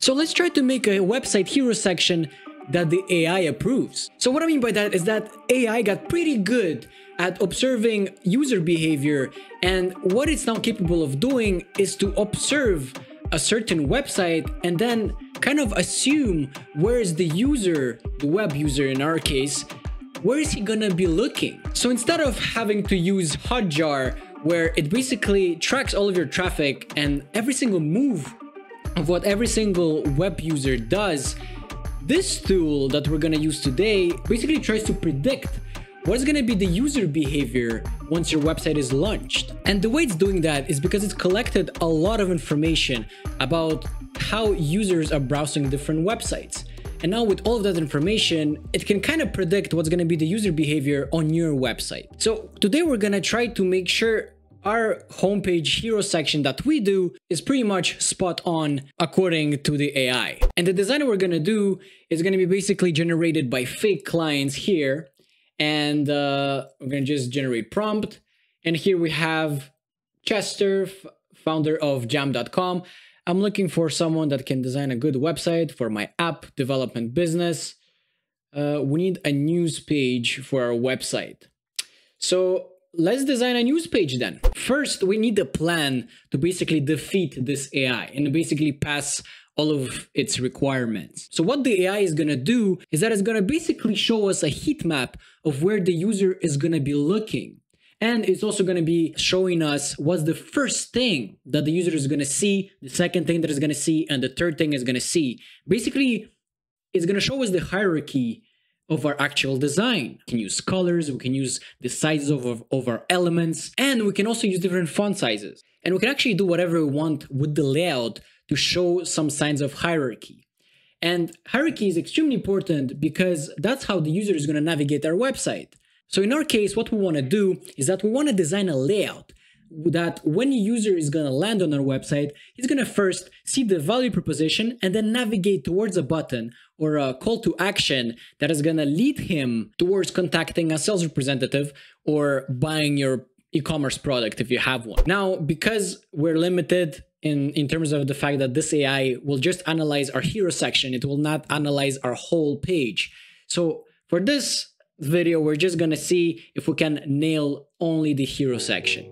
So let's try to make a website hero section that the AI approves. So what I mean by that is that AI got pretty good at observing user behavior, and what it's now capable of doing is to observe a certain website and then kind of assume where is the user, the web user in our case, where is he gonna be looking? So instead of having to use Hotjar, where it basically tracks all of your traffic and every single move of what every single web user does, this tool that we're gonna use today basically tries to predict what's gonna be the user behavior once your website is launched. And the way it's doing that is because it's collected a lot of information about how users are browsing different websites. And now with all of that information, it can kind of predict what's gonna be the user behavior on your website. So today we're gonna try to make sure our homepage hero section that we do is pretty much spot on according to the AI. And the design we're gonna do is gonna be basically generated by fake clients here. And we're gonna just generate prompt. And here we have Chester, founder of Jam.com. I'm looking for someone that can design a good website for my app development business. We need a news page for our website. So let's design a news page then. First, we need a plan to basically defeat this AI and basically pass all of its requirements. So what the AI is gonna do is that it's gonna basically show us a heat map of where the user is gonna be looking. And it's also gonna be showing us what's the first thing that the user is gonna see, the second thing that is gonna see, and the third thing is gonna see. Basically, it's gonna show us the hierarchy of our actual design. We can use colors, we can use the sizes of our elements, and we can also use different font sizes. And we can actually do whatever we want with the layout to show some signs of hierarchy. And hierarchy is extremely important because that's how the user is going to navigate our website. So in our case, what we want to do is that we want to design a layout that when a user is going to land on our website, he's going to first see the value proposition and then navigate towards a button or a call to action that is going to lead him towards contacting a sales representative or buying your e-commerce product if you have one. Now, because we're limited in terms of the fact that this AI will just analyze our hero section, it will not analyze our whole page. So for this video, we're just gonna see if we can nail only the hero section.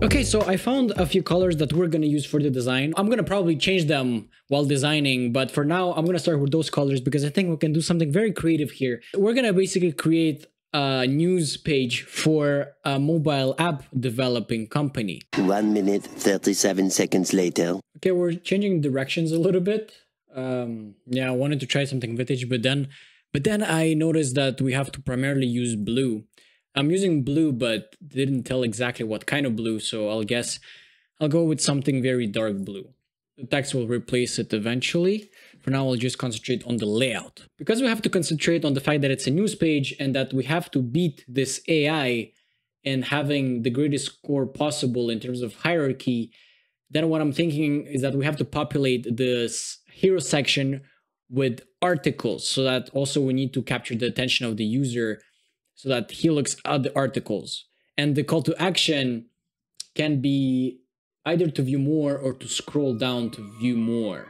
Okay, so I found a few colors that we're gonna use for the design. I'm gonna probably change them while designing, but for now, I'm gonna start with those colors because I think we can do something very creative here. We're gonna basically create a news page for a mobile app developing company. 1 minute, 37 seconds later. Okay, we're changing directions a little bit. Yeah, I wanted to try something vintage, but then I noticed that we have to primarily use blue. I'm using blue, but didn't tell exactly what kind of blue, so I'll go with something very dark blue. The text will replace it eventually. For now, I'll just concentrate on the layout. Because we have to concentrate on the fact that it's a news page and that we have to beat this AI in having the greatest score possible in terms of hierarchy, then what I'm thinking is that we have to populate this hero section with articles, so that also we need to capture the attention of the user so that he looks at the articles. And the call to action can be either to view more or to scroll down to view more.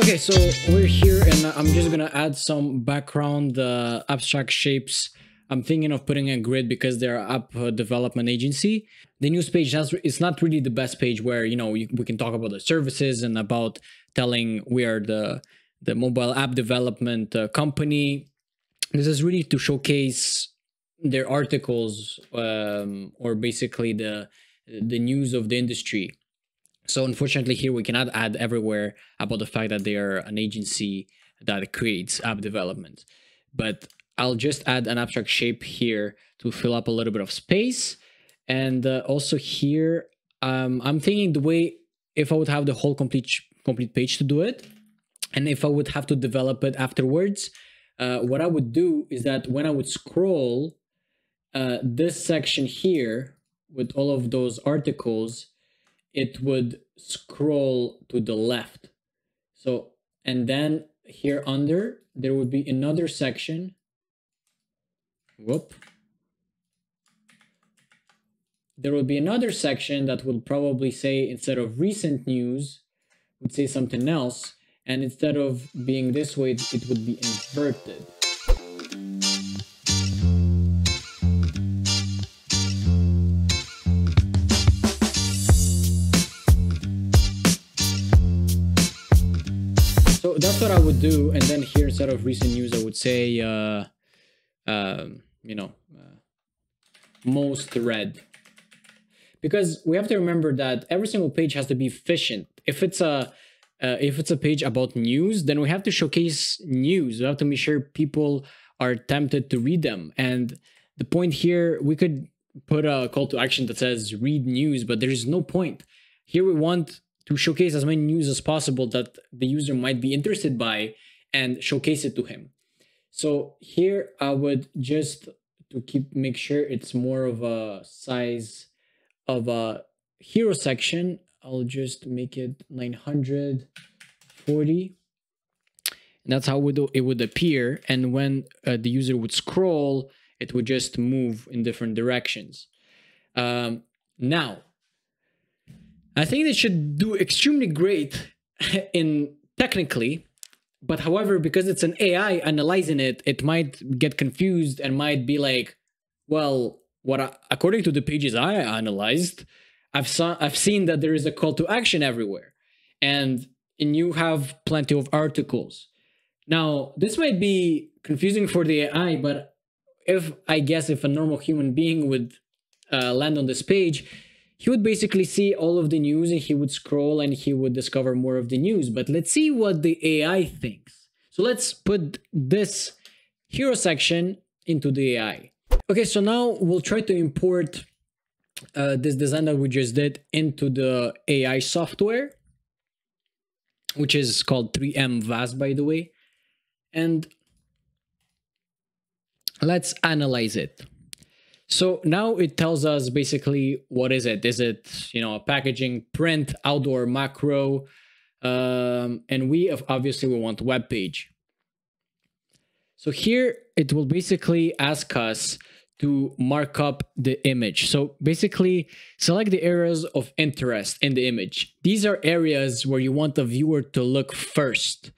Okay, so we're here and I'm just gonna add some background abstract shapes. I'm thinking of putting a grid because they're app development agency. The news page is not really the best page where, you know, we can talk about the services and about telling we are the mobile app development company. This is really to showcase their articles or basically the news of the industry. So unfortunately here we cannot add everywhere about the fact that they are an agency that creates app development. But I'll just add an abstract shape here to fill up a little bit of space. And also here, I'm thinking the way, if I would have the whole complete page to do it, and if I would have to develop it afterwards, what I would do is that when I would scroll this section here with all of those articles, it would scroll to the left. So, and then here under, there would be another section. Whoop. There would be another section that would probably say, instead of recent news, would say something else. And instead of being this way, it would be inverted. So that's what I would do, and then here instead of recent news, I would say, most read, because we have to remember that every single page has to be efficient. If it's a page about news, then we have to showcase news. We have to make sure people are tempted to read them. And the point here, we could put a call to action that says read news, but there is no point. Here we want to showcase as many news as possible that the user might be interested by and showcase it to him. So here I would just, to make sure it's more of a size of a hero section, I'll just make it 940. And that's how it would appear. And when the user would scroll, it would just move in different directions. Now, I think they should do extremely great in technically, but however, because it's an AI analyzing it, it might get confused and might be like, well, according to the pages I analyzed, I've seen that there is a call to action everywhere, and you have plenty of articles. Now, this might be confusing for the AI, but if a normal human being would land on this page, he would basically see all of the news and he would scroll and he would discover more of the news. But let's see what the AI thinks. So let's put this hero section into the AI. Okay, so now we'll try to import this design that we just did into the AI software, which is called 3M VAS, by the way. And let's analyze it. So now it tells us basically, what is it? Is it, a packaging, print, outdoor, macro? And we obviously we want web page. So here it will basically ask us to mark up the image. So basically select the areas of interest in the image. These are areas where you want the viewer to look first.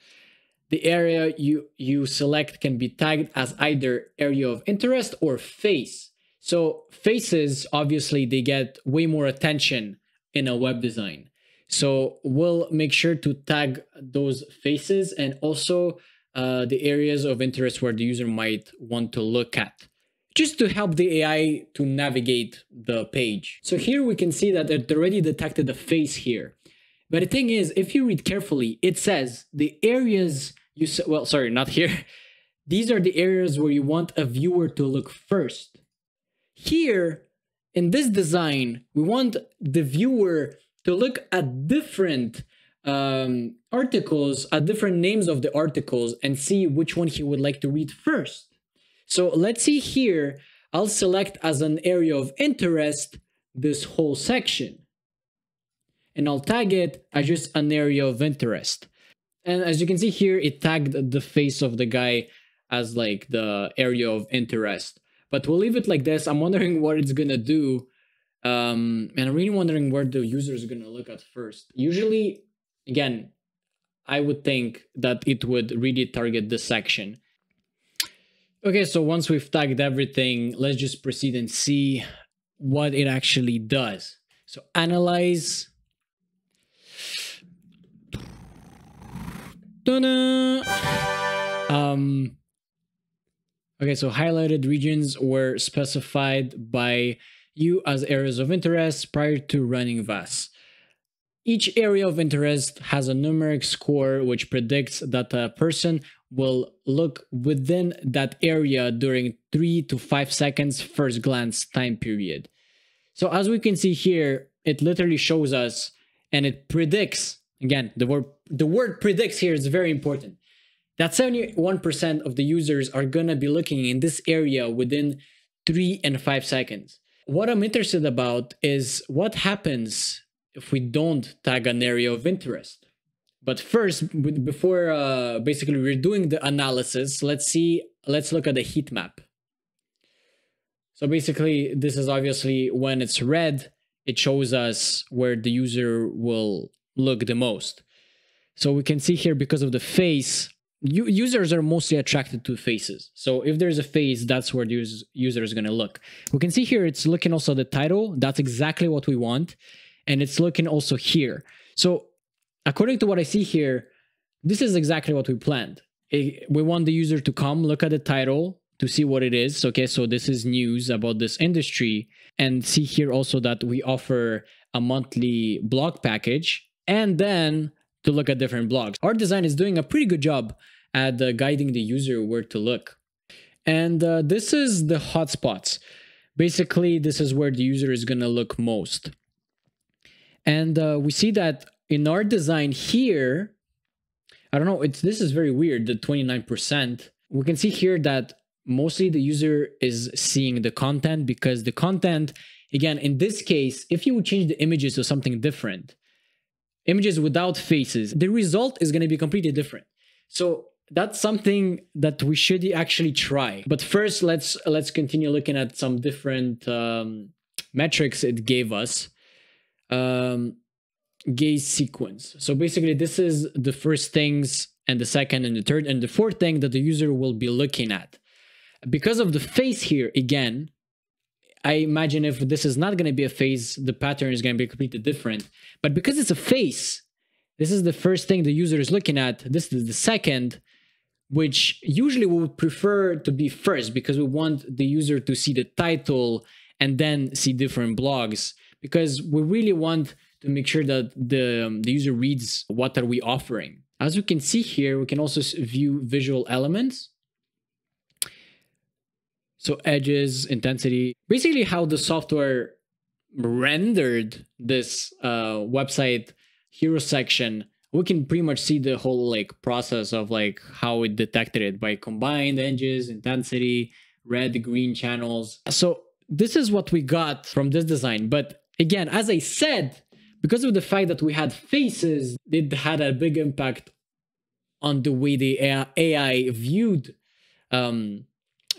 The area you select can be tagged as either area of interest or face. So faces, obviously, they get way more attention in a web design. So we'll make sure to tag those faces and also the areas of interest where the user might want to look at, just to help the AI to navigate the page. So here we can see that it already detected a face here. But the thing is, if you read carefully, it says the areas not here. These are the areas where you want a viewer to look first. Here, in this design, we want the viewer to look at different articles, at different names of the articles, and see which one he would like to read first. So let's see here, I'll select as an area of interest this whole section. And I'll tag it as just an area of interest. And as you can see here, it tagged the face of the guy as like the area of interest. But we'll leave it like this. I'm wondering what it's gonna do. And I'm really wondering where the user is gonna look at first. Usually, again, I would think that it would really target this section. Okay, so once we've tagged everything, let's just proceed and see what it actually does. So analyze. Okay, so highlighted regions were specified by you as areas of interest prior to running VAS. Each area of interest has a numeric score which predicts that a person will look within that area during 3 to 5 seconds first glance time period. So as we can see here, it literally shows us and it predicts, again, the word predicts here is very important, that 71% of the users are gonna be looking in this area within 3 and 5 seconds. What I'm interested about is what happens if we don't tag an area of interest. But first, before basically we're doing the analysis, let's look at the heat map. So basically, this is obviously when it's red, it shows us where the user will look the most. So we can see here because of the face, users are mostly attracted to faces. So if there's a face, that's where the user is going to look. We can see here it's looking also at the title. That's exactly what we want. And it's looking also here. So according to what I see here, this is exactly what we planned. We want the user to come look at the title to see what it is. Okay, so this is news about this industry. And see here also that we offer a monthly blog package and then to look at different blogs. Our design is doing a pretty good job at guiding the user where to look. And this is the hotspots. Basically, this is where the user is going to look most. And we see that in our design here, I don't know, this is very weird, the 29%. We can see here that mostly the user is seeing the content because the content, again, in this case, if you would change the images to something different, images without faces, the result is going to be completely different. So that's something that we should actually try. But first, let's continue looking at some different metrics it gave us. Gaze sequence. So basically, this is the first things and the second and the third and the fourth thing that the user will be looking at. Because of the face here, again, I imagine if this is not going to be a face, the pattern is going to be completely different. But because it's a face, this is the first thing the user is looking at. This is the second, which usually we would prefer to be first because we want the user to see the title and then see different blogs, because we really want to make sure that the user reads what are we offering. As we can see here, we can also view visual elements. So edges, intensity, basically how the software rendered this website hero section. We can pretty much see the whole process of how it detected it by combined edges, intensity, red, green channels. So this is what we got from this design. But again, as I said, because of the fact that we had faces, it had a big impact on the way the AI viewed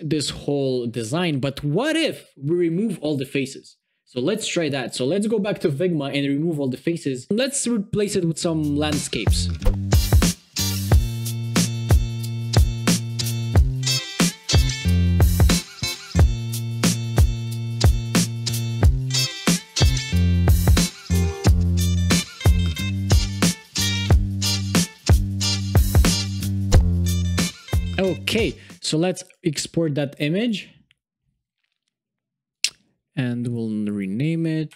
this whole design. But what if we remove all the faces? So let's try that. So let's go back to Figma and remove all the faces. Let's replace it with some landscapes. Okay, so let's export that image and we'll rename it.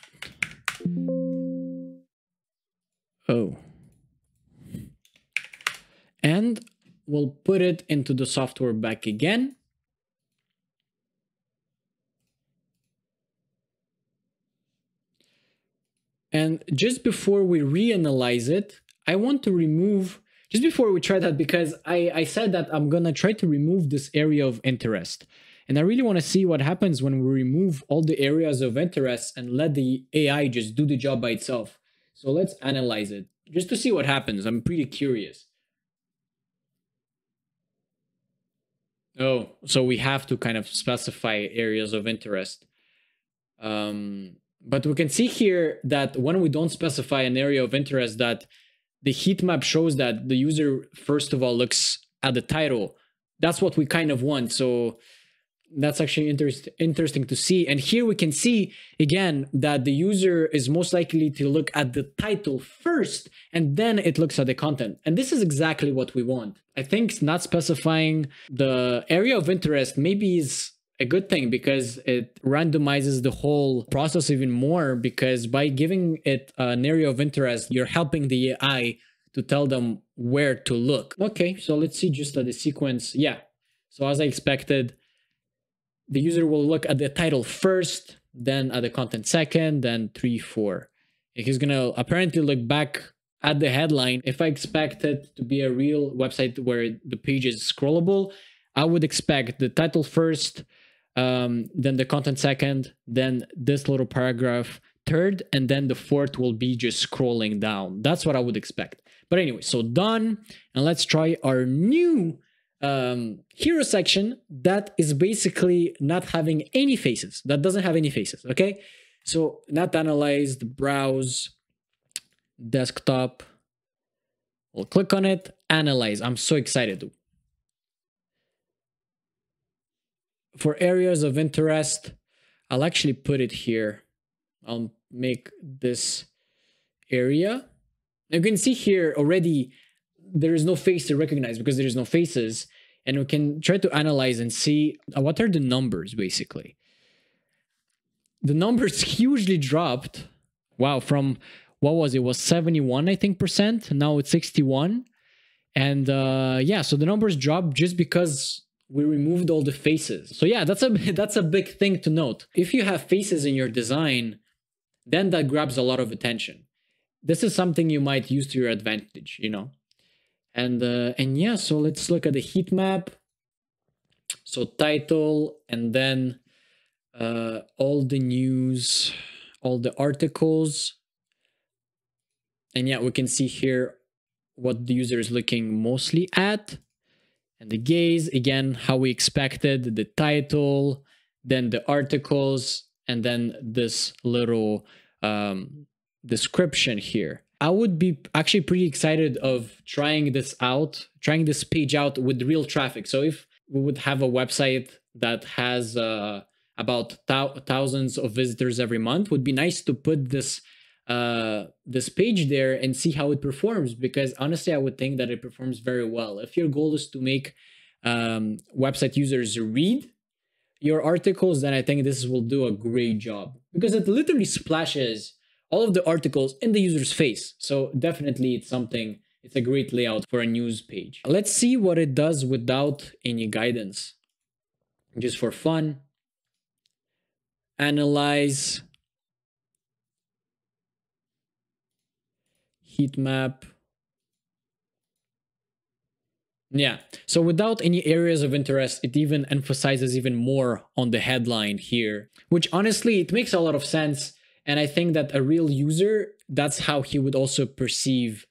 Oh. And we'll put it into the software back again. And just before we reanalyze it, I want to remove, just before we try that, because I said that I'm gonna try to remove this area of interest. And I really want to see what happens when we remove all the areas of interest and let the AI just do the job by itself. So let's analyze it just to see what happens. I'm pretty curious. Oh, so we have to kind of specify areas of interest. But we can see here that when we don't specify an area of interest, that the heat map shows that the user, first of all, looks at the title. That's what we kind of want. So that's actually interesting to see. And here we can see, again, that the user is most likely to look at the title first, and then it looks at the content. And this is exactly what we want. I think not specifying the area of interest maybe is a good thing, because it randomizes the whole process even more, because by giving it an area of interest, you're helping the AI to tell them where to look. Okay, so let's see just at the sequence. Yeah, so as I expected, the user will look at the title first, then at the content second, then 3, 4. He's gonna apparently look back at the headline. If I expect it to be a real website where the page is scrollable, I would expect the title first, then the content second, then this little paragraph third, and then the fourth will be just scrolling down. That's what I would expect. But anyway, so done. And let's try our new hero section that is basically not having any faces. That doesn't have any faces, okay? So not analyzed, browse, desktop. We'll click on it, analyze. I'm so excited. For areas of interest, I'll actually put it here. I'll make this area. You can see here already there is no face to recognize because there is no faces. And we can try to analyze and see what are the numbers, basically. The numbers hugely dropped. Wow, from what was it? It was 71, I think, %. Now it's 61. And yeah, so the numbers dropped just because we removed all the faces. So yeah, that's a big thing to note. If you have faces in your design, then that grabs a lot of attention. This is something you might use to your advantage, you know. And yeah, so let's look at the heat map. So title, and then all the news, all the articles. And yeah, we can see here what the user is looking mostly at. And the gaze, again, how we expected, the title, then the articles, and then this little description here. I would be actually pretty excited of trying this page out with real traffic. So if we would have a website that has about thousands of visitors every month, would be nice to put this page there and see how it performs, because honestly I would think that it performs very well. If your goal is to make website users read your articles, then I think this will do a great job, because it literally splashes all of the articles in the user's face. So definitely it's a great layout for a news page. Let's see what it does without any guidance, just for fun. Analyze, heat map. Yeah, so without any areas of interest, it even emphasizes even more on the headline here, which honestly, it makes a lot of sense. And I think that a real user, that's how he would also perceive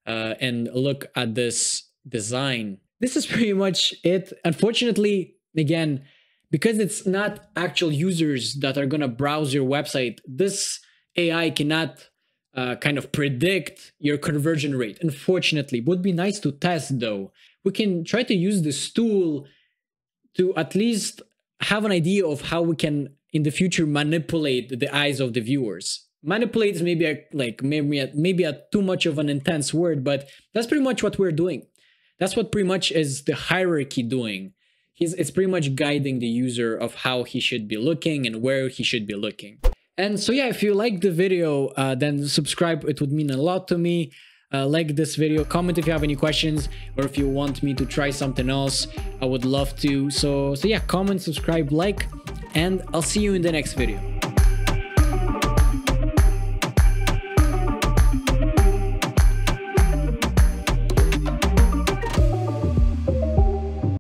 and look at this design. This is pretty much it. Unfortunately, again, because it's not actual users that are going to browse your website, this AI cannot kind of predict your conversion rate. Unfortunately, would be nice to test though. We can try to use this tool to at least have an idea of how we can in the future manipulate the eyes of the viewers. Manipulate is maybe a too much of an intense word, but that's pretty much what we're doing. That's what pretty much is the hierarchy doing. It's pretty much guiding the user of how he should be looking and where he should be looking. And so yeah, if you like the video, then subscribe. It would mean a lot to me. Like this video, comment if you have any questions, or if you want me to try something else, I would love to. So yeah, comment, subscribe, like, and I'll see you in the next video.